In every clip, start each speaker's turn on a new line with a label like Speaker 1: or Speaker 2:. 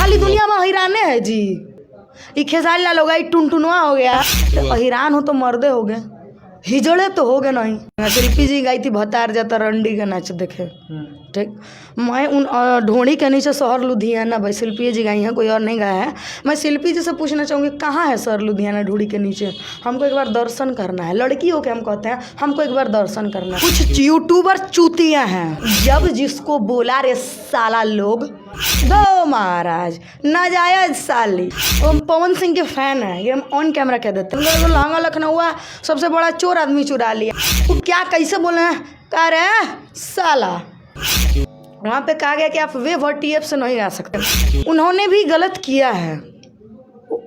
Speaker 1: खाली दुनिया में हिराने है जी। ये खेसारी लाल हो गया, ये टुनटुनवा हो गया, तो हिरान हो तो मर्दे हो गए, हिजड़े तो हो गए नहीं। शिल्पी जी गई थी भतार जाता रंडी का नाच देखे, ठीक। मैं उन ढोड़ी के नीचे शहर लुधियाना, भाई शिल्पी जी गई हैं, कोई और नहीं गया है। मैं शिल्पी जी से पूछना चाहूँगी कहाँ है शहर लुधियाना ढोड़ी के नीचे, हमको एक बार दर्शन करना है। लड़की हो के हम कहते हैं हमको एक बार दर्शन करना है। कुछ यूट्यूबर चूतियाँ हैं, जब जिसको बोला रे साला लोग दो महाराज नाजायज साली। वो पवन सिंह के फैन है, ये हम ऑन कैमरा कह देते हैं। तो लहंगा लखनऊ सबसे बड़ा चोर आदमी चुरा लिया, वो क्या कैसे बोले हैं, कह रहे हैं साला। वहाँ पे कहा गया कि आप वे VTF से नहीं आ सकते। उन्होंने भी गलत किया है,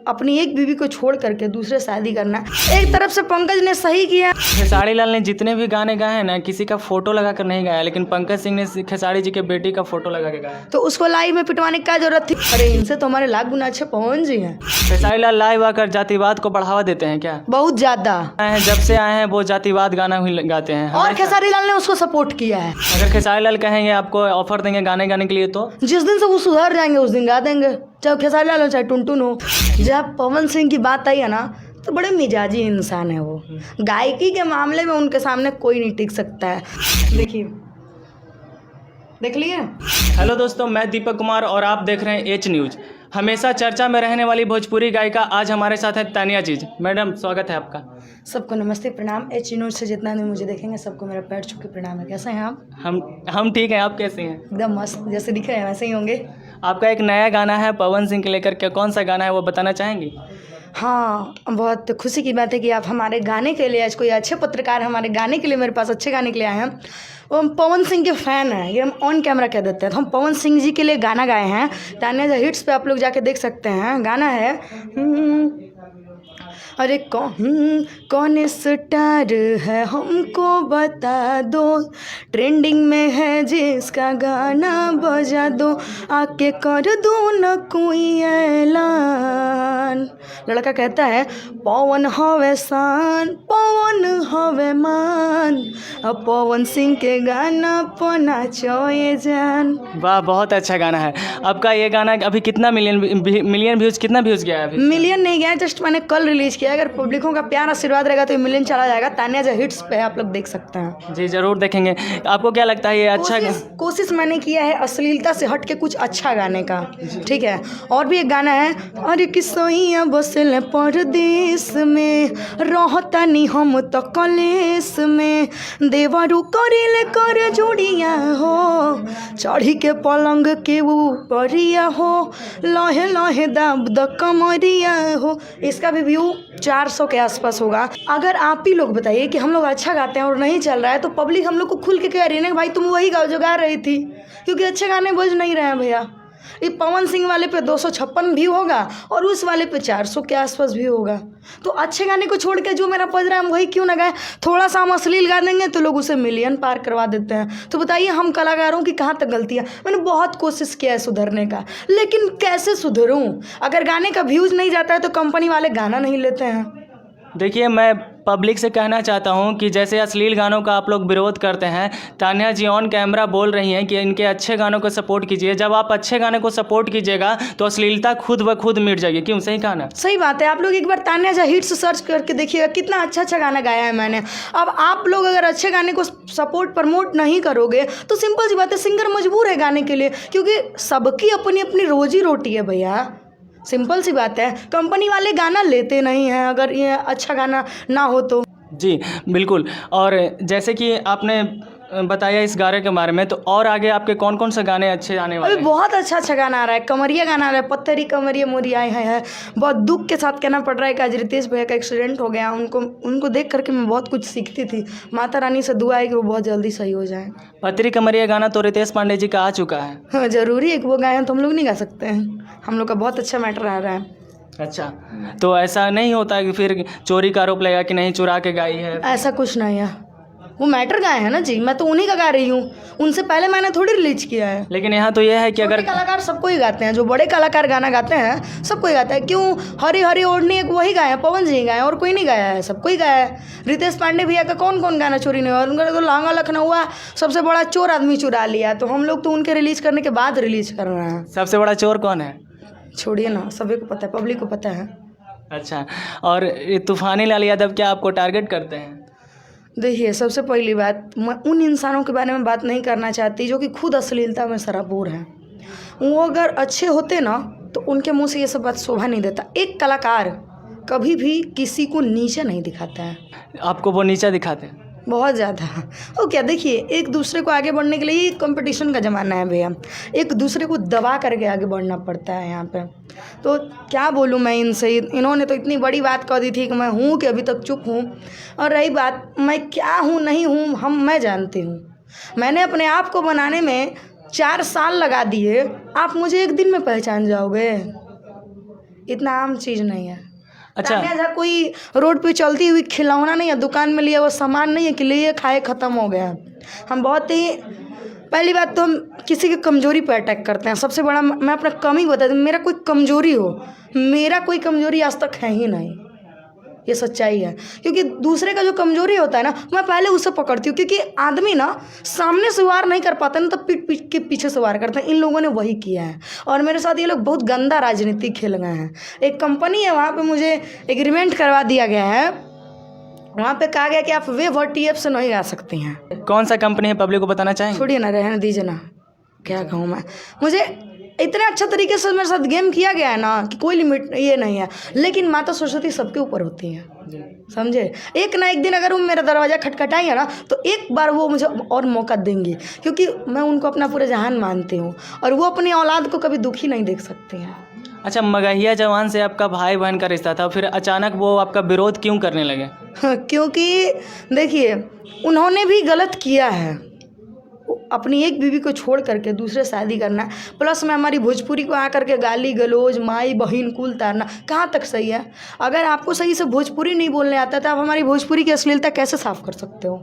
Speaker 1: अपनी एक बीवी को छोड़ करके दूसरे शादी करना। एक तरफ से पंकज ने सही किया।
Speaker 2: खेसारी लाल ने जितने भी गाने गाए हैं ना, किसी का फोटो लगा कर नहीं गाया, लेकिन पंकज सिंह ने खेसारी जी के बेटी का फोटो लगा के गाया,
Speaker 1: तो उसको लाइव में पिटवाने की क्या जरूरत थी। अरे इनसे तो हमारे लाख गुना अच्छे पवन जी हैं।
Speaker 2: खेसारी लाल लाइव आकर जातिवाद को बढ़ावा देते हैं क्या?
Speaker 1: बहुत ज्यादा।
Speaker 2: जब से आए हैं वो जातिवाद गाना ही गाते हैं,
Speaker 1: और खेसारी लाल ने उसको सपोर्ट किया है।
Speaker 2: अगर खेसारी लाल कहेंगे आपको ऑफर देंगे गाने गाने के लिए, तो
Speaker 1: जिस दिन से वो सुधर जाएंगे उस दिन गा देंगे, चाहे खेसारी लाल हो चाहे टुनटुन हो। जब पवन सिंह की बात आई है ना, तो बड़े मिजाजी इंसान है वो। गायकी के मामले में उनके सामने कोई नहीं टिक सकता है। देखिए, देख लिए।
Speaker 2: हेलो दोस्तों, मैं दीपक कुमार और आप देख रहे हैं एच न्यूज। हमेशा चर्चा में रहने वाली भोजपुरी गायिका आज हमारे साथ है तानिया जी। मैडम स्वागत है आपका।
Speaker 1: सबको नमस्ते प्रणाम। एच न्यूज से जितना भी मुझे देखेंगे सबको मेरा पैर छू के प्रणाम है। कैसे हैं आप?
Speaker 2: हम ठीक हैं, आप कैसे हैं?
Speaker 1: एकदम मस्त, जैसे दिख रहे हैं वैसे ही होंगे।
Speaker 2: आपका एक नया गाना है पवन सिंह के लेकर के, कौन सा गाना है वो बताना चाहेंगी?
Speaker 1: हाँ, बहुत खुशी की बात है कि आप हमारे गाने के लिए, आज कोई अच्छे पत्रकार हमारे गाने के लिए मेरे पास अच्छे गाने के लिए आए हैं। वो हम पवन सिंह के फ़ैन हैं, ये हम ऑन कैमरा कह देते हैं। तो हम पवन सिंह जी के लिए गाना गाए हैं, तानिया हिट्स पे आप लोग जाके देख सकते हैं। गाना है अरे कौन स्टार है हमको बता दो, ट्रेंडिंग में है जिसका गाना बजा दो, आके कर दो न कोई ऐलान। लड़का कहता है पवन हवे शान, पवन हवे मान, अब पवन सिंह के गाना पना चोए जान।
Speaker 2: वाह, बहुत अच्छा गाना है आपका। ये गाना अभी कितना मिलियन व्यूज, कितना व्यूज गया है अभी?
Speaker 1: मिलियन नहीं गया, जस्ट मैंने कल रिलीज किया। अगर पब्लिकों का प्यार आशीर्वाद रहेगा तो मिलियन चला जाएगा। तानिया जो हिट्स पे है, आप लोग देख सकते हैं।
Speaker 2: जी जरूर देखेंगे। आपको क्या लगता है ये अच्छा?
Speaker 1: कोशिश मैंने किया है अश्लीलता से हट के कुछ अच्छा गाने का, ठीक है। और भी एक गाना है, अरे किसोइया बसल परदेश में, रहता नहीं हम तो कलेस में, देवरू करेले कर जोड़िया हो, चढ़ी के पलंग के ऊपरिया हो, लहे लहे दाब द कमरिया हो। इसका भी व्यू 400 के आसपास होगा। अगर आप ही लोग बताइए कि हम लोग अच्छा गाते हैं और नहीं चल रहा है, तो पब्लिक हम लोग को खुल के कह रही है ना भाई तुम वही गाओ जो गा रही थी, क्योंकि अच्छे गाने बज नहीं रहे हैं भैया। ये पवन सिंह वाले पे 256 व्यू होगा और उस वाले पे 400 के आसपास व्यू होगा। तो अच्छे गाने को छोड़ के जो मेरा बज रहा है हम वही क्यों ना गाए। थोड़ा सा हम अश्लील गा देंगे तो लोग उसे मिलियन पार करवा देते हैं। तो बताइए हम कलाकारों की कहाँ तक गलती है। मैंने बहुत कोशिश किया है सुधरने का, लेकिन कैसे सुधरूं? अगर गाने का व्यूज़ नहीं जाता है तो कंपनी वाले गाना नहीं लेते हैं।
Speaker 2: देखिए, मैं पब्लिक से कहना चाहता हूं कि जैसे अश्लील गानों का आप लोग विरोध करते हैं, तानिया जी ऑन कैमरा बोल रही हैं कि इनके अच्छे गानों को सपोर्ट कीजिए। जब आप अच्छे गाने को सपोर्ट कीजिएगा तो अश्लीलता खुद ब खुद मिट जाएगी। क्यों? सही कहा ना?
Speaker 1: सही बात है। आप लोग एक बार तानिया जी हिट्स सर्च करके देखिएगा, कितना अच्छा अच्छा गाना गाया है मैंने। अब आप लोग अगर अच्छे गाने को सपोर्ट प्रमोट नहीं करोगे तो सिंपल सी बात है, सिंगर मजबूर है गाने के लिए, क्योंकि सबकी अपनी अपनी रोजी रोटी है भैया। सिंपल सी बात है, कंपनी वाले गाना लेते नहीं हैं अगर ये अच्छा गाना ना हो तो।
Speaker 2: जी बिल्कुल। और जैसे कि आपने बताया इस गाने के बारे में, तो और आगे आपके कौन कौन से गाने अच्छे आने वाले हैं?
Speaker 1: अभी बहुत अच्छा गाना आ रहा है, कमरिया गाना आ रहा है, पत्थरी कमरिया मोरी आए है। बहुत दुख के साथ कहना पड़ रहा है कि आज रितेश भैया का एक्सीडेंट हो गया। उनको देख करके मैं बहुत कुछ सीखती थी। माता रानी से दुआ है कि वो बहुत जल्दी सही हो जाए।
Speaker 2: पत्थरी कमरिया गाना तो रितेश पांडे जी का आ चुका है।
Speaker 1: हाँ, जरूरी है कि वो गाए हैं तो हम लोग नहीं गा सकते हैं। हम लोग का बहुत अच्छा मैटर आ रहा है।
Speaker 2: अच्छा, तो ऐसा नहीं होता कि फिर चोरी का आरोप लगा कि नहीं चुरा के गाई है?
Speaker 1: ऐसा कुछ नहीं है, वो मैटर गाए हैं ना जी, मैं तो उन्हीं का गा रही हूँ। उनसे पहले मैंने थोड़ी रिलीज किया है।
Speaker 2: लेकिन यहाँ तो यह है कि अगर
Speaker 1: कलाकार सबको ही गाते हैं, जो बड़े कलाकार गाना गाते हैं सबको ही गाता है। क्यों? हरी हरी ओढ़नी एक वही गाया है, पवन जी गाए, और कोई नहीं गाया है, सबको ही गाया है। रितेश पांडे भैया का कौन कौन गाना चोरी नहीं हुआ? उनका तो लहंगा लखनऊ सबसे बड़ा चोर आदमी चुरा लिया, तो हम लोग तो उनके रिलीज करने के बाद रिलीज कर रहे हैं।
Speaker 2: सबसे बड़ा चोर कौन है?
Speaker 1: छोड़िए ना, सभी को पता है, पब्लिक को पता है।
Speaker 2: अच्छा, और ये तूफानी लाल यादव क्या आपको टारगेट करते हैं?
Speaker 1: देखिए, सबसे पहली बात, मैं उन इंसानों के बारे में बात नहीं करना चाहती जो कि खुद अश्लीलता में सराबोर हैं। वो अगर अच्छे होते ना तो उनके मुंह से ये सब बात शोभा नहीं देता। एक कलाकार कभी भी किसी को नीचे नहीं दिखाता है।
Speaker 2: आपको वो नीचा दिखाते हैं?
Speaker 1: बहुत ज़्यादा। वो क्या, देखिए, एक दूसरे को आगे बढ़ने के लिए कंपटीशन का ज़माना है भैया, एक दूसरे को दबा करके आगे बढ़ना पड़ता है यहाँ पे। तो क्या बोलूँ मैं इनसे, इन्होंने तो इतनी बड़ी बात कह दी थी कि मैं हूँ कि अभी तक चुप हूँ। और रही बात मैं क्या हूँ नहीं हूँ, मैं जानती हूँ। मैंने अपने आप को बनाने में 4 साल लगा दिए, आप मुझे एक दिन में पहचान जाओगे? इतना आम चीज़ नहीं है।
Speaker 2: अच्छा,
Speaker 1: तान्या कोई रोड पे चलती हुई खिलौना नहीं है, दुकान में लिया वो सामान नहीं है कि लिए खाए ख़त्म हो गया। हम बहुत ही, पहली बात तो हम किसी की कमज़ोरी पर अटैक करते हैं। सबसे बड़ा मैं अपना कमी बता दूँ, मेरा कोई कमज़ोरी हो, मेरा कोई कमज़ोरी आज तक है ही नहीं, ये सच्चाई है। क्योंकि दूसरे का जो कमज़ोरी होता है ना, मैं पहले उसे पकड़ती हूँ। क्योंकि आदमी ना सामने से वार नहीं कर पाता ना, तो पीठ के पीछे से वार करते हैं। इन लोगों ने वही किया है और मेरे साथ ये लोग बहुत गंदा राजनीति खेल गए हैं। एक कंपनी है, वहाँ पे मुझे एग्रीमेंट करवा दिया गया है, वहाँ पे कहा गया कि आप वेव और टीएफ से नहीं गा सकती हैं।
Speaker 2: कौन सा कंपनी है, पब्लिक को बताना चाहेंगे?
Speaker 1: छोड़िए ना, रहने दीजिए ना, क्या कहूँ मैं। मुझे इतने अच्छा तरीके से मेरे साथ गेम किया गया है ना कि कोई लिमिट ये नहीं है। लेकिन माता सरस्वती सबके ऊपर होती है, समझे। एक ना एक दिन अगर वो मेरा दरवाज़ा खटखटाएंगे ना तो एक बार वो मुझे और मौका देंगी, क्योंकि मैं उनको अपना पूरा जहान मानती हूँ और वो अपनी औलाद को कभी दुखी नहीं देख सकती हैं।
Speaker 2: अच्छा, मगहिया जवान से आपका भाई बहन का रिश्ता था, फिर अचानक वो आपका विरोध क्यों करने लगे?
Speaker 1: क्योंकि देखिए, उन्होंने भी गलत किया है, अपनी एक बीवी को छोड़ करके दूसरे शादी करना, प्लस में हमारी भोजपुरी को आकर के गाली गलौज माई बहन कुल तारना, कहाँ तक सही है? अगर आपको सही से भोजपुरी नहीं बोलने आता तो आप हमारी भोजपुरी की अश्लीलता कैसे साफ कर सकते हो?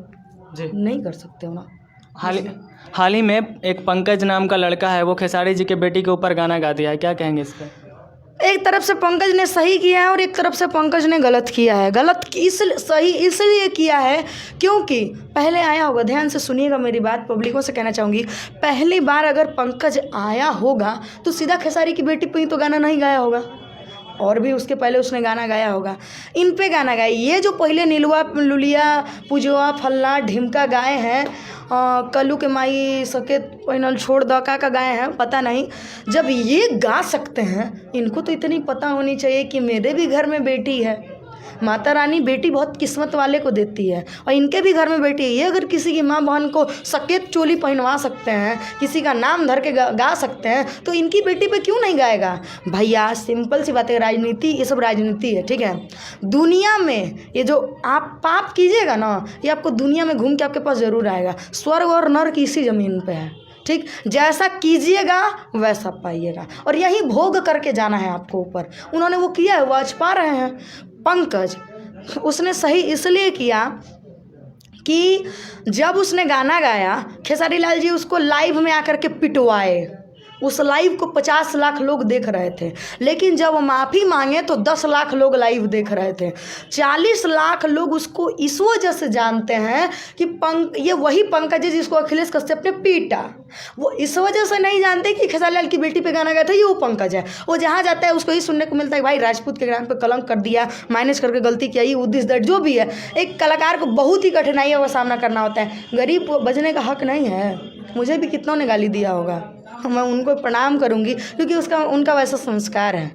Speaker 2: जी,
Speaker 1: नहीं कर सकते हो ना।
Speaker 2: हाल ही में एक पंकज नाम का लड़का है, वो खेसारी जी के बेटी के ऊपर गाना गा दिया है, क्या कहेंगे इस पर?
Speaker 1: एक तरफ से पंकज ने सही किया है और एक तरफ से पंकज ने गलत किया है। सही इसलिए किया है क्योंकि पहले आया होगा, ध्यान से सुनिएगा मेरी बात, पब्लिकों से कहना चाहूँगी, पहली बार अगर पंकज आया होगा तो सीधा खेसारी की बेटी पे ही तो गाना नहीं गाया होगा, और भी उसके पहले उसने गाना गाया होगा। इन पे गाना गाया, ये जो पहले नीलुआ लुलिया पुजवा फल्ला ढिमका गाए हैं, कल्लू के माई सके पैनल छोड़ दका का गाए हैं, पता नहीं। जब ये गा सकते हैं, इनको तो इतनी पता होनी चाहिए कि मेरे भी घर में बेटी है। माता रानी बेटी बहुत किस्मत वाले को देती है और इनके भी घर में बेटी है। ये अगर किसी की माँ बहन को सकेत चोली पहनवा सकते हैं, किसी का नाम धर के गा सकते हैं, तो इनकी बेटी पे क्यों नहीं गाएगा भैया? सिंपल सी बात है, राजनीति, ये सब राजनीति है, ठीक है। दुनिया में ये जो आप पाप कीजिएगा ना, ये आपको दुनिया में घूम के आपके पास ज़रूर आएगा। स्वर्ग और नर्क इसी ज़मीन पे है, ठीक। जैसा कीजिएगा वैसा पाइएगा और यही भोग करके जाना है आपको ऊपर। उन्होंने वो किया है, वो आज पा रहे हैं। पंकज, उसने सही इसलिए किया कि जब उसने गाना गाया, खेसारी लाल जी उसको लाइव में आकर के पिटवाए। उस लाइव को 50 लाख लोग देख रहे थे, लेकिन जब वो माफ़ी मांगे तो 10 लाख लोग लाइव देख रहे थे। 40 लाख लोग उसको इस वजह से जानते हैं कि ये वही पंकज है जिसको अखिलेश कश्यप ने पीटा। वो इस वजह से नहीं जानते कि खेसारी लाल की बेटी पे गाना गाया था, ये वो पंकज है। वो जहाँ जाता है उसको ही सुनने को मिलता है, भाई राजपूत के नाम पे कलंक कर दिया, माइनस करके गलती किया, ये दिस दैट जो भी है। एक कलाकार को बहुत ही कठिनाइयों का सामना करना होता है। गरीब को बचने का हक नहीं है। मुझे भी कितनों ने गाली दिया होगा, मैं उनको प्रणाम करूंगी क्योंकि उनका वैसा संस्कार है,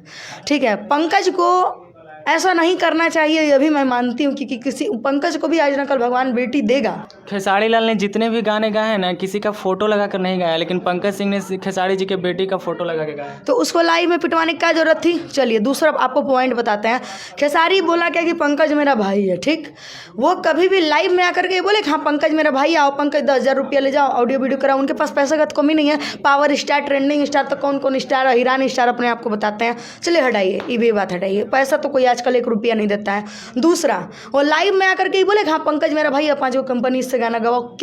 Speaker 1: ठीक है। पंकज को ऐसा नहीं करना चाहिए, ये भी मैं मानती हूँ कि किसी पंकज को भी आज न कल भगवान बेटी देगा।
Speaker 2: खेसारी लाल ने जितने भी गाने गाए हैं ना, किसी का फोटो लगा कर नहीं गाया, लेकिन पंकज सिंह ने खेसारी जी के बेटी का फोटो लगा के गाया,
Speaker 1: तो उसको लाइव में पिटवाने की क्या जरूरत थी? चलिए दूसरा आपको पॉइंट बताते हैं। खेसारी बोला क्या कि पंकज मेरा भाई है, ठीक। वो कभी भी लाइव में आकर के बोले हाँ पंकज मेरा भाई, आओ पंकज 10,000 रुपया ले जाओ, ऑडियो वीडियो कराओ। उनके पास पैसे का तो कमी नहीं है। पावर स्टार, ट्रेंडिंग स्टार, तो कौन कौन स्टार, हीरान स्टार अपने आप को बताते हैं। चलिए हटाइए, ये भी बात हटाइए, पैसा तो कोई आजकल 1 रुपया नहीं देता है। दूसरा, वो लाइव में आकर के बोले हाँ पंकज मेरा भाई है, 5 कंपनी से गाना गवाओ।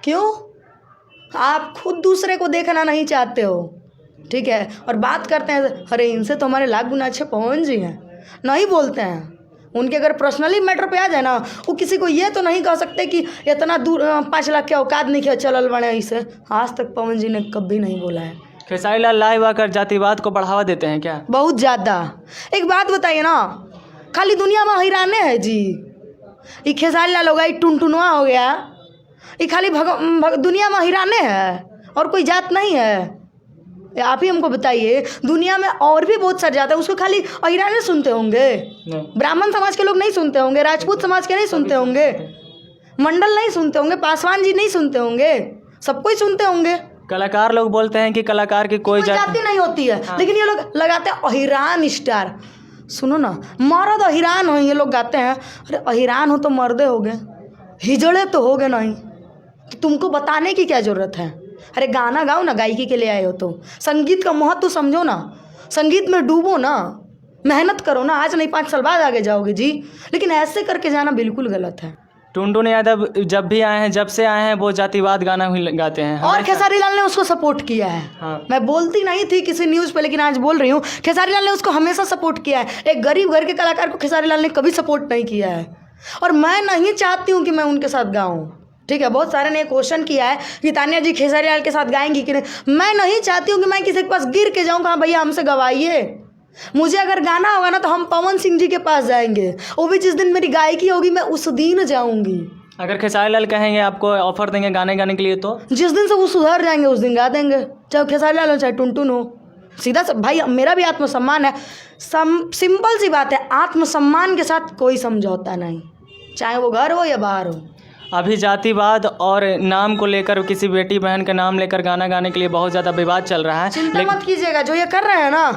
Speaker 1: क्यों? आप खुद दूसरे को देखना नहीं चाहते हो, ठीक है। और बात करते हैं अरे इनसे तो हमारे लाख गुना अच्छे पवन जी हैं, नहीं बोलते हैं। उनके अगर पर्सनली मैटर पे आ जाए ना, वो किसी को ये तो नहीं कह सकते कि इतना दूर 5 लाख के औकात नहीं किया चलल बने। इसे आज तक पवन जी ने कभी नहीं बोला है,
Speaker 2: खेसारी लाल लाइव आकर जातिवाद को बढ़ावा देते हैं क्या?
Speaker 1: बहुत ज़्यादा। एक बात बताइए ना, खाली दुनिया में हैराने है जी। ये खेसारी लाल हो गया, ये टुनटुनवा हो गया, ये खाली दुनिया में हैराने है और कोई जात नहीं है। आप ही हमको बताइए, दुनिया में और भी बहुत सारे जात है, उसको खाली अहिराने सुनते होंगे? ब्राह्मण समाज के लोग नहीं सुनते होंगे, राजपूत समाज के नहीं सुनते होंगे, मंडल नहीं सुनते होंगे, पासवान जी नहीं सुनते होंगे, सबको ही सुनते होंगे।
Speaker 2: कलाकार लोग बोलते हैं कि कलाकार की कोई
Speaker 1: जाति नहीं होती है। हाँ। लेकिन ये लोग लगाते हैं अहिरान स्टार। सुनो ना, मर्द अहिरान हो, ये लोग गाते हैं। अरे अहिरान हो तो मर्दे हो गए, हिजड़े तो हो गए नहीं, तो तुमको बताने की क्या ज़रूरत है? अरे गाना गाओ ना, गायकी के लिए आए हो तो संगीत का महत्व तो समझो ना, संगीत में डूबो ना, मेहनत करो ना। आज नहीं 5 साल बाद आगे जाओगे जी, लेकिन ऐसे करके जाना बिल्कुल गलत है।
Speaker 2: टुनटुन यादव जब भी आए हैं, जब से आए हैं, वो जातिवाद गाना ही गाते हैं
Speaker 1: और खेसारी लाल ने उसको सपोर्ट किया है। हाँ। मैं बोलती नहीं थी किसी न्यूज़ पे, लेकिन आज बोल रही हूँ, खेसारी लाल ने उसको हमेशा सपोर्ट किया है। एक गरीब घर के कलाकार को खेसारी लाल ने कभी सपोर्ट नहीं किया है, और मैं नहीं चाहती हूँ कि मैं उनके साथ गाऊँ। ठीक है, बहुत सारे ने क्वेश्चन किया है कि तान्या जी खेसारी लाल के साथ गाएंगी कि नहीं। मैं नहीं चाहती हूँ कि मैं किसी के पास गिर के जाऊँ, हाँ भैया हमसे गवाइए। मुझे अगर गाना होगा ना तो हम पवन सिंह जी के पास जाएंगे, वो भी जिस दिन मेरी गायकी होगी मैं उस दिन जाऊँगी।
Speaker 2: अगर खेसारी लाल कहेंगे आपको ऑफर देंगे गाने गाने के लिए, तो
Speaker 1: जिस दिन से वो सुधर जाएंगे उस दिन गा देंगे, चाहे खेसारी लाल हो चाहे टुनटुन हो। सीधा भाई, मेरा भी आत्मसम्मान है, सिंपल सी बात है, आत्मसम्मान के साथ कोई समझौता नहीं, चाहे वो घर हो या बाहर हो।
Speaker 2: अभी जातिवाद और नाम को लेकर, किसी बेटी बहन का नाम लेकर गाना गाने के लिए बहुत ज़्यादा विवाद चल रहा है।
Speaker 1: चिंता मत कीजिएगा, जो ये कर रहे हैं ना,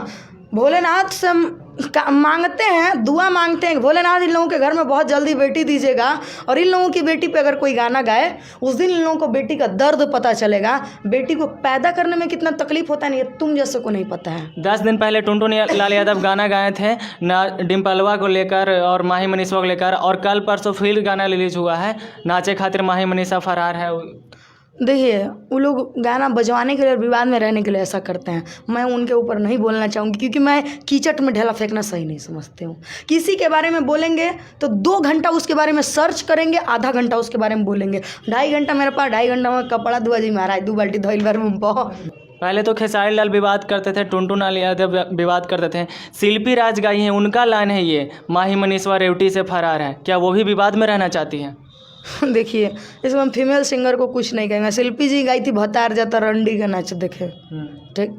Speaker 1: भोलेनाथ से मांगते हैं, दुआ मांगते हैं, भोलेनाथ इन लोगों के घर में बहुत जल्दी बेटी दीजिएगा, और इन लोगों की बेटी पे अगर कोई गाना गाए उस दिन इन लोगों को बेटी का दर्द पता चलेगा। बेटी को पैदा करने में कितना तकलीफ होता है, नहीं तुम जैसे को नहीं पता है।
Speaker 2: 10 दिन पहले टुनटुन लाल यादव गाना गाए थे ना, डिम्पलवा को लेकर और माही मनीषा को लेकर, और कल परसों फिर गाना रिलीज हुआ है, नाचे खातिर माही मनीषा फरार है।
Speaker 1: देखिए, वो लोग गाना बजवाने के लिए और विवाद में रहने के लिए ऐसा करते हैं। मैं उनके ऊपर नहीं बोलना चाहूँगी, क्योंकि मैं कीचड़ में ढेला फेंकना सही नहीं समझती हूँ। किसी के बारे में बोलेंगे तो 2 घंटा उसके बारे में सर्च करेंगे, आधा घंटा उसके बारे में बोलेंगे। 2.5 घंटा मेरे पास, 2.5 घंटा में कपड़ा धुआ जी महाराज, 2 बाल्टी धोइल बार में
Speaker 2: पहले तो खेसारी लाल विवाद करते थे, टुनटुन लाल यादव विवाद करते थे, शिल्पी राज गाई हैं, उनका लाइन है ये, माही मनीषा रेवटी से फरार है, क्या वो भी विवाद में रहना चाहती हैं?
Speaker 1: देखिए, इसमें हम फीमेल सिंगर को कुछ नहीं कहेंगे। शिल्पी जी गाई थी भतार जाता रंडी का नाच देखे, ठीक।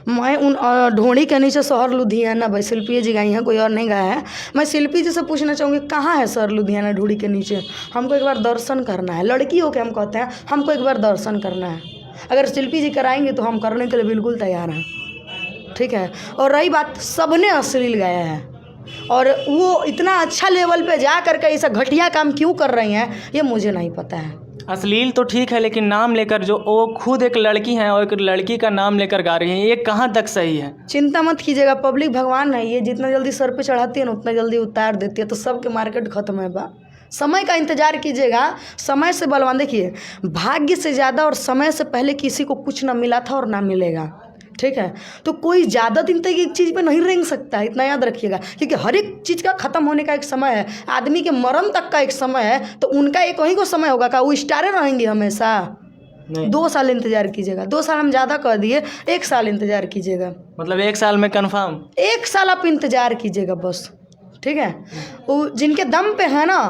Speaker 1: मैं उन ढोड़ी के नीचे शहर लुधियाना, भाई शिल्पी जी गाई हैं, कोई और नहीं गाया है। मैं शिल्पी जी से पूछना चाहूँगी, कहाँ है शहर लुधियाना ढोड़ी के नीचे? हमको एक बार दर्शन करना है। लड़की हो के हम कहते हैं हमको एक बार दर्शन करना है। अगर शिल्पी जी कराएंगे तो हम करने के लिए बिल्कुल तैयार हैं, ठीक है। और रही बात, सबने अश्लील गाया है, और वो इतना अच्छा लेवल पे जा करके ऐसा घटिया काम क्यों कर रही हैं ये मुझे नहीं पता है।
Speaker 2: अश्लील तो ठीक है, लेकिन नाम लेकर, जो वो खुद एक लड़की हैं और एक लड़की का नाम लेकर गा रही हैं, ये कहाँ तक सही है?
Speaker 1: चिंता मत कीजिएगा, पब्लिक भगवान है, ये जितना जल्दी सर पे चढ़ाती है ना उतना जल्दी उतार देती है। तो सबके मार्केट खत्म है बा, समय का इंतजार कीजिएगा, समय से बलवान। देखिए, भाग्य से ज़्यादा और समय से पहले किसी को कुछ ना मिला था और ना मिलेगा, ठीक है। तो कोई ज़्यादा दिन तक एक चीज़ पे नहीं रेंग सकता है, इतना याद रखिएगा, क्योंकि हर एक चीज़ का ख़त्म होने का एक समय है। आदमी के मरण तक का एक समय है, तो उनका एक वहीं को समय होगा का वो स्टारे रहेंगे हमेशा? 2 साल इंतजार कीजिएगा, 2 साल हम ज़्यादा कर दिए, 1 साल इंतजार कीजिएगा।
Speaker 2: मतलब 1 साल में कन्फर्म?
Speaker 1: 1 साल आप इंतजार कीजिएगा बस, ठीक है। वो जिनके दम पे है ना,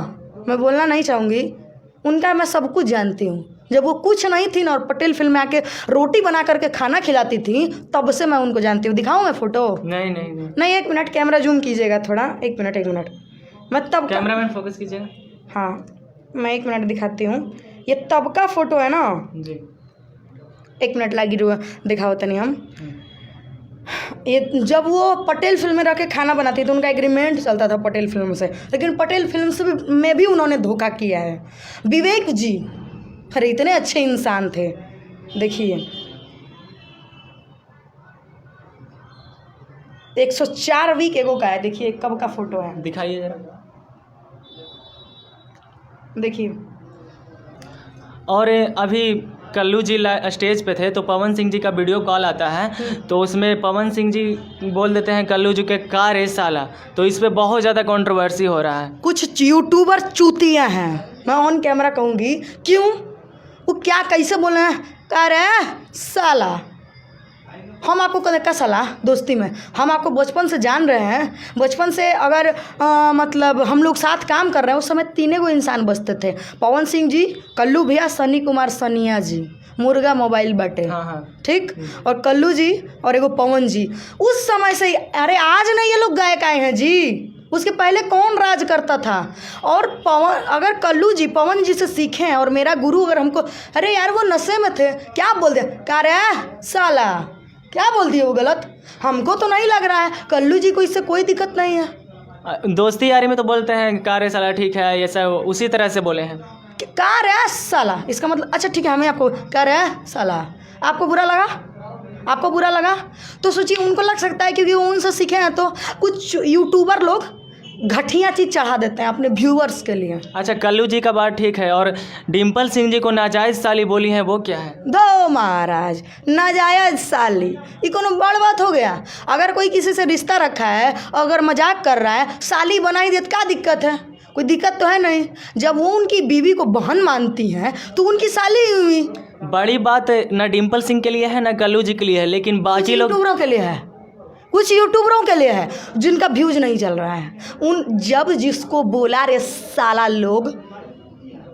Speaker 1: मैं बोलना नहीं चाहूँगी, उनका मैं सब कुछ जानती हूँ। जब वो कुछ नहीं थी ना और पटेल फिल्म में आके रोटी बना करके खाना खिलाती थी, तब से मैं उनको जानती हूँ। दिखाऊँ मैं फ़ोटो? नहीं 1 मिनट, कैमरा जूम कीजिएगा थोड़ा, 1 मिनट। मैं तब
Speaker 2: कैमरामैन फोकस कीजिएगा।
Speaker 1: हाँ, मैं 1 मिनट दिखाती हूँ। ये तब का फ़ोटो है ना जी, 1 मिनट लगी रुआ, दिखाओ तनी हम। ये जब वो पटेल फिल्म में रह के खाना बनाती थी, उनका एग्रीमेंट चलता था पटेल फिल्म से, लेकिन पटेल फिल्म से में भी उन्होंने धोखा किया है। विवेक जी, अरे इतने अच्छे इंसान थे। देखिए 104 वीक एगो का है, देखिए कब का फोटो है,
Speaker 2: दिखाइए जरा,
Speaker 1: देखिए।
Speaker 2: और अभी कल्लू जी स्टेज पे थे तो पवन सिंह जी का वीडियो कॉल आता है, तो उसमें पवन सिंह जी बोल देते हैं कल्लू जी के का रे साला, तो इस पे बहुत ज़्यादा कंट्रोवर्सी हो रहा है।
Speaker 1: कुछ यूट्यूबर चूतियाँ हैं, मैं ऑन कैमरा कहूँगी, क्यों? वो क्या कैसे बोले हैं का रे साला? हम आपको कदें का सलाह दोस्ती में, हम आपको बचपन से जान रहे हैं, बचपन से अगर मतलब हम लोग साथ काम कर रहे हैं, उस समय 3 गो इंसान बसते थे, पवन सिंह जी, कल्लू भैया, सनी कुमार सनिया जी, मुर्गा मोबाइल बटे, ठीक, और कल्लू जी और एगो पवन जी। उस समय से अरे आज नहीं ये लोग गायक आए हैं जी, उसके पहले कौन राज करता था। और पवन, अगर कल्लू जी पवन जी से सीखे हैं, और मेरा गुरु अगर हमको, अरे यार वो नशे में थे, क्या बोल दिया, क्या रे साला, क्या बोल दिए वो गलत, हमको तो नहीं लग रहा है, कल्लू जी को इससे कोई दिक्कत नहीं है।
Speaker 2: दोस्ती यारी में तो बोलते हैं कार्य साला ठीक है, ये सब उसी तरह से बोले हैं।
Speaker 1: क्या रे साला, इसका मतलब अच्छा ठीक है, हमें आपको क्या रे साला, आपको बुरा लगा, आपको बुरा लगा तो सोचिए उनको लग सकता है क्योंकि वो उनसे सीखे हैं। तो कुछ यूट्यूबर लोग घटिया चीज़ चढ़ा देते हैं अपने व्यूअर्स के लिए।
Speaker 2: अच्छा, कल्लू जी का बात ठीक है, और डिम्पल सिंह जी को नाजायज़ साली बोली है, वो क्या है?
Speaker 1: दो महाराज, नाजायज साली, ये कोनो बड़ बात हो गया? अगर कोई किसी से रिश्ता रखा है, अगर मजाक कर रहा है, साली बनाई दे, क्या दिक्कत है? कोई दिक्कत तो है नहीं। जब वो उनकी बीवी को बहन मानती हैं तो उनकी साली हुई।
Speaker 2: बड़ी बात न डिम्पल सिंह के लिए है न कल्लू जी के लिए है, लेकिन बाकी लोग
Speaker 1: यूट्यूबरों के लिए है, कुछ यूट्यूबरों के लिए है जिनका व्यूज नहीं चल रहा है। उन जब जिसको बोला रे साला लोग,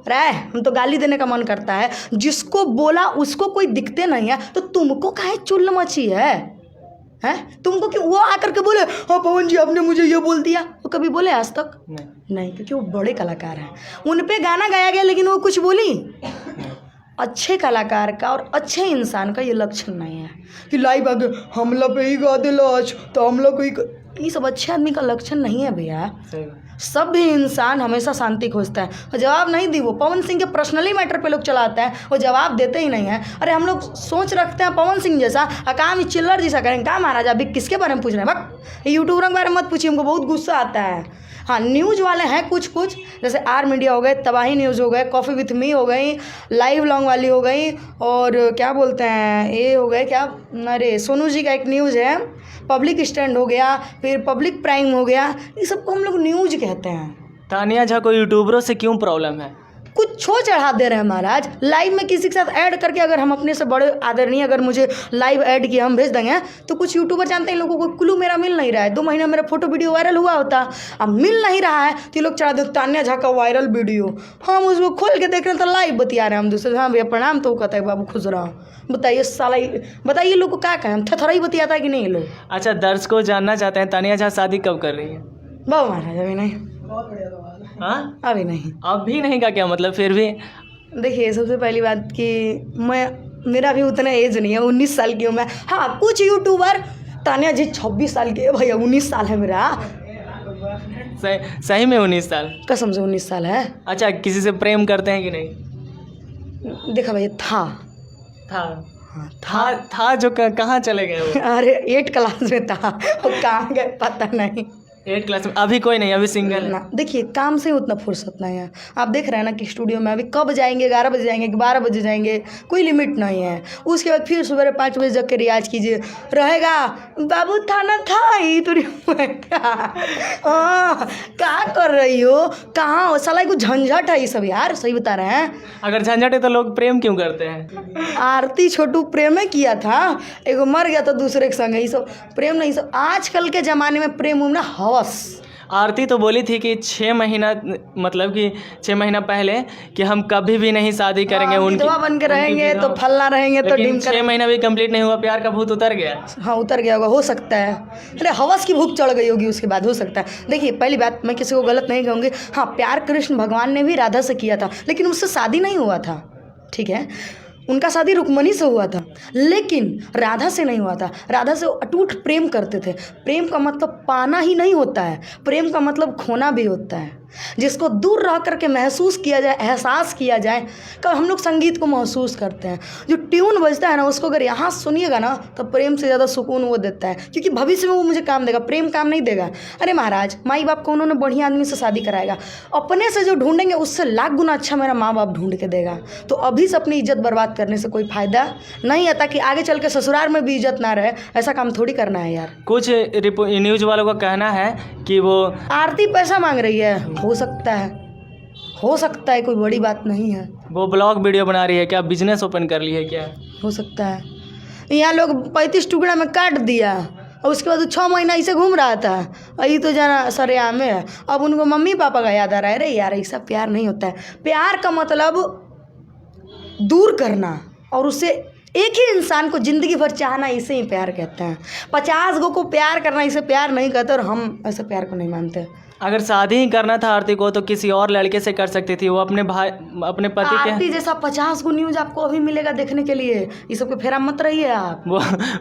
Speaker 1: रे हम तो गाली देने का मन करता है, जिसको बोला उसको कोई दिखते नहीं है, तो तुमको काहे चुल्ल मची है? हैं तुमको कि वो आकर के बोले हाँ पवन जी आपने मुझे ये बोल दिया, वो कभी बोले आज तक? नहीं, क्योंकि वो बड़े कलाकार हैं, उन पे गाना गाया गया लेकिन वो कुछ बोली। अच्छे कलाकार का और अच्छे इंसान का ये लक्षण नहीं है कि लाइव आगे हमला पे ही गा दे लाज तो हमला को ही ये सब अच्छे आदमी का लक्षण नहीं है भैया। सब भी इंसान हमेशा शांति खोजता है, और जवाब नहीं दी। वो पवन सिंह के पर्सनली मैटर पे लोग चलाता है, वो जवाब देते ही नहीं है। अरे हम लोग सोच रखते हैं पवन सिंह जैसा, काम चिल्लर जैसा करेंगे। क्या महाराज अभी किसके बारे में पूछ रहे हैं? बट यूट्यूबर के बारे में मत पूछिए, हमको बहुत गुस्सा आता है। हाँ, न्यूज़ वाले हैं कुछ कुछ, जैसे आर मीडिया हो गए, तबाही न्यूज़ हो गए, कॉफ़ी विथ मी हो गई, लाइव लॉन्ग वाली हो गई, और क्या बोलते हैं ये हो गए क्या, अरे सोनू जी का एक न्यूज़ है, पब्लिक स्टैंड हो गया, फिर पब्लिक प्राइम हो गया, ये सबको हम लोग न्यूज़ कहते हैं।
Speaker 2: तानिया झा को यूट्यूबरों से क्यों प्रॉब्लम है?
Speaker 1: कुछ छो चढ़ा दे रहे हैं महाराज। लाइव में किसी के साथ ऐड करके, अगर हम अपने से बड़े आदरणीय अगर मुझे लाइव ऐड किया हम भेज देंगे, तो कुछ यूट्यूबर जानते हैं इन लोगों को क्लू मेरा मिल नहीं रहा है। 2 महीना मेरा फोटो वीडियो वायरल हुआ होता, अब मिल नहीं रहा है तो ये लोग चढ़ा दे तान्या झा का वायरल वीडियो। हम उसको खोल के देख रहे हैं तो लाइव बतिया रहे हैं हम दूसरे। हाँ भैया प्रणाम, तो कहता है बाबू खुश रहा। बताइए साला, बताइए लोग को क्या कहें, हम थोड़ा ही बतियाता है कि नहीं ये लोग।
Speaker 2: अच्छा, दर्शकों जानना चाहते हैं तानिया झा शादी कब कर रही है?
Speaker 1: बाबू महाराज अभी नहीं,
Speaker 2: हाँ
Speaker 1: अभी नहीं,
Speaker 2: अभी नहीं का क्या मतलब? फिर भी
Speaker 1: देखिए सबसे पहली बात कि मेरा भी उतना एज नहीं है, 19 साल की हूँ मैं। हाँ कुछ यूट्यूबर, तानिया जी 26 साल की है भैया, 19 साल है मेरा।
Speaker 2: सही में 19 साल?
Speaker 1: कसम से 19 साल है।
Speaker 2: अच्छा, किसी से प्रेम करते हैं कि नहीं?
Speaker 1: देखा भैया था
Speaker 2: हाँ, था जो कहाँ चले गए वो?
Speaker 1: अरे 8 क्लास में था, वो कहाँ गए पता नहीं।
Speaker 2: 8 क्लास में? अभी कोई नहीं, अभी सिंगल
Speaker 1: ना। देखिए काम से उतना फुर्सत नहीं है। आप देख रहे हैं ना कि स्टूडियो में अभी कब जाएंगे, 11 बजे जाएंगे कि 12 बजे जाएंगे, कोई लिमिट नहीं है। उसके बाद फिर सुबह 5 बजे जग के रियाज कीजिए, रहेगा बाबू थाना था ही तो क्या कर रही हो, कहाँ हो साला, कुछ झंझट है ये सब यार, सही बता रहे हैं।
Speaker 2: अगर झंझट है तो लोग प्रेम क्यों करते हैं?
Speaker 1: आरती छोटू प्रेम किया था, एगो मर गया था दूसरे के संग, ये सब प्रेम नहीं। सब आजकल के ज़माने में प्रेम ना हवस।
Speaker 2: आरती तो बोली थी कि 6 महीना, मतलब कि 6 महीना पहले कि हम कभी भी नहीं शादी करेंगे, उनकी
Speaker 1: बन के रहेंगे तो फलना रहेंगे तो डिम
Speaker 2: 6 महीना भी कंप्लीट नहीं हुआ, प्यार का भूत उतर गया।
Speaker 1: हाँ उतर गया होगा, हो सकता है। अरे हवस की भूख चढ़ गई होगी उसके बाद, हो सकता है। देखिए पहली बात, मैं किसी को गलत नहीं कहूँगी। हाँ प्यार कृष्ण भगवान ने भी राधा से किया था, लेकिन उससे शादी नहीं हुआ था, ठीक है। उनका शादी रुक्मणी से हुआ था, लेकिन राधा से नहीं हुआ था। राधा से अटूट प्रेम करते थे। प्रेम का मतलब पाना ही नहीं होता है, प्रेम का मतलब खोना भी होता है, जिसको दूर रह करके महसूस किया जाए, एहसास किया जाए। कब हम लोग संगीत को महसूस करते हैं, जो ट्यून बजता है ना, उसको अगर यहाँ सुनिएगा ना तो प्रेम से ज़्यादा सुकून वो देता है, क्योंकि भविष्य में वो मुझे काम देगा, प्रेम काम नहीं देगा। अरे महाराज, माई बाप को उन्होंने बढ़िया आदमी से शादी कराएगा, अपने से जो ढूंढेंगे उससे लाख गुना अच्छा मेरा माँ बाप ढूंढ के देगा। तो अभी से अपनी इज्जत बर्बाद करने से कोई फ़ायदा नहीं है, ताकि आगे चल के ससुराल में भी इज्जत ना रहे। ऐसा काम थोड़ी करना है यार।
Speaker 2: कुछ न्यूज़ वालों का कहना है कि वो
Speaker 1: आरती पैसा मांग रही है, हो सकता है, कोई बड़ी बात नहीं है।
Speaker 2: वो ब्लॉग वीडियो बना रही है, क्या बिजनेस ओपन कर ली है क्या?
Speaker 1: हो सकता है। यहाँ लोग 35 टुकड़ा में काट दिया और उसके बाद 6 महीना ऐसे घूम रहा था और ये तो जाना सरेआम है। अब उनको मम्मी पापा का याद आ रहा है, अरे यार ऐसा प्यार नहीं होता है। प्यार का मतलब दूर करना और उससे एक ही इंसान को ज़िंदगी भर चाहना, इसे ही प्यार कहते हैं। 50 गो को प्यार करना इसे प्यार नहीं कहते और हम ऐसे प्यार को नहीं मानते।
Speaker 2: अगर शादी ही करना था आरती को तो किसी और लड़के से कर सकती थी। वो अपने भाई अपने पति
Speaker 1: आरती
Speaker 2: के
Speaker 1: जैसा 50 गो न्यूज आपको अभी मिलेगा देखने के लिए, ये सब के फेरा मत रहिए आप।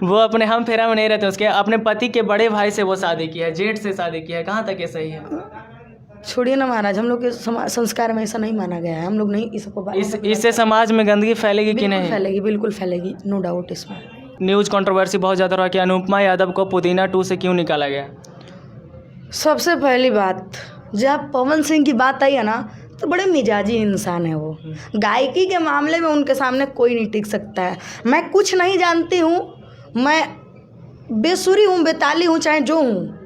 Speaker 2: वो अपने हम फेरा में नहीं रहते, उसके अपने पति के बड़े भाई से वो शादी की है, जेठ से शादी की है। कहाँ तक ये सही है?
Speaker 1: छोड़िए ना महाराज, हम लोग के संस्कार में ऐसा नहीं माना गया है। हम लोग नहीं इसको
Speaker 2: इससे समाज में गंदगी फैलेगी कि नहीं?
Speaker 1: फैलेगी, बिल्कुल फैलेगी, नो डाउट इसमें।
Speaker 2: न्यूज़ कंट्रोवर्सी बहुत ज़्यादा रहा कि अनुपमा यादव को पुदीना 2 से क्यों निकाला गया?
Speaker 1: सबसे पहली बात, जब पवन सिंह की बात आई है ना तो बड़े मिजाजी इंसान है वो। गायकी के मामले में उनके सामने कोई नहीं टिक सकता है। मैं कुछ नहीं जानती हूँ, मैं बेसुरी हूँ, बेताली हूँ, चाहे जो हूँ,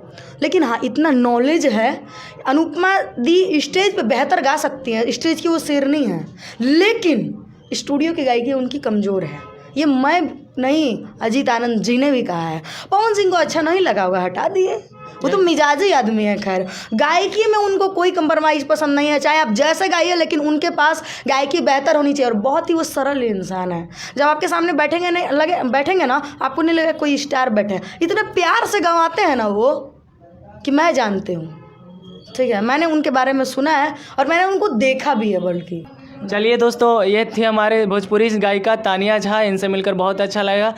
Speaker 1: लेकिन हाँ इतना नॉलेज है। अनुपमा दी स्टेज पे बेहतर गा सकती है, स्टेज की वो शेरनी है, लेकिन स्टूडियो की गायकी उनकी कमज़ोर है। ये मैं नहीं, अजीत आनंद जी ने भी कहा है। पवन सिंह को अच्छा नहीं लगा होगा, हटा दिए, वो तो मिजाजी आदमी है। खैर गायकी में उनको कोई कंप्रोमाइज़ पसंद नहीं है, चाहे आप जैसे गाइए, लेकिन उनके पास गायकी बेहतर होनी चाहिए। और बहुत ही वो सरल इंसान है। जब आपके सामने बैठेंगे ना आपको नहीं लगेगा कोई स्टार बैठे हैं। इतने प्यार से गवाते हैं ना वो कि मैं जानती हूँ, ठीक है, मैंने उनके बारे में सुना है और मैंने उनको देखा भी है बल्कि।
Speaker 2: चलिए दोस्तों, ये थी हमारे भोजपुरी गायिका तानिया झा। इनसे मिलकर बहुत अच्छा लगा।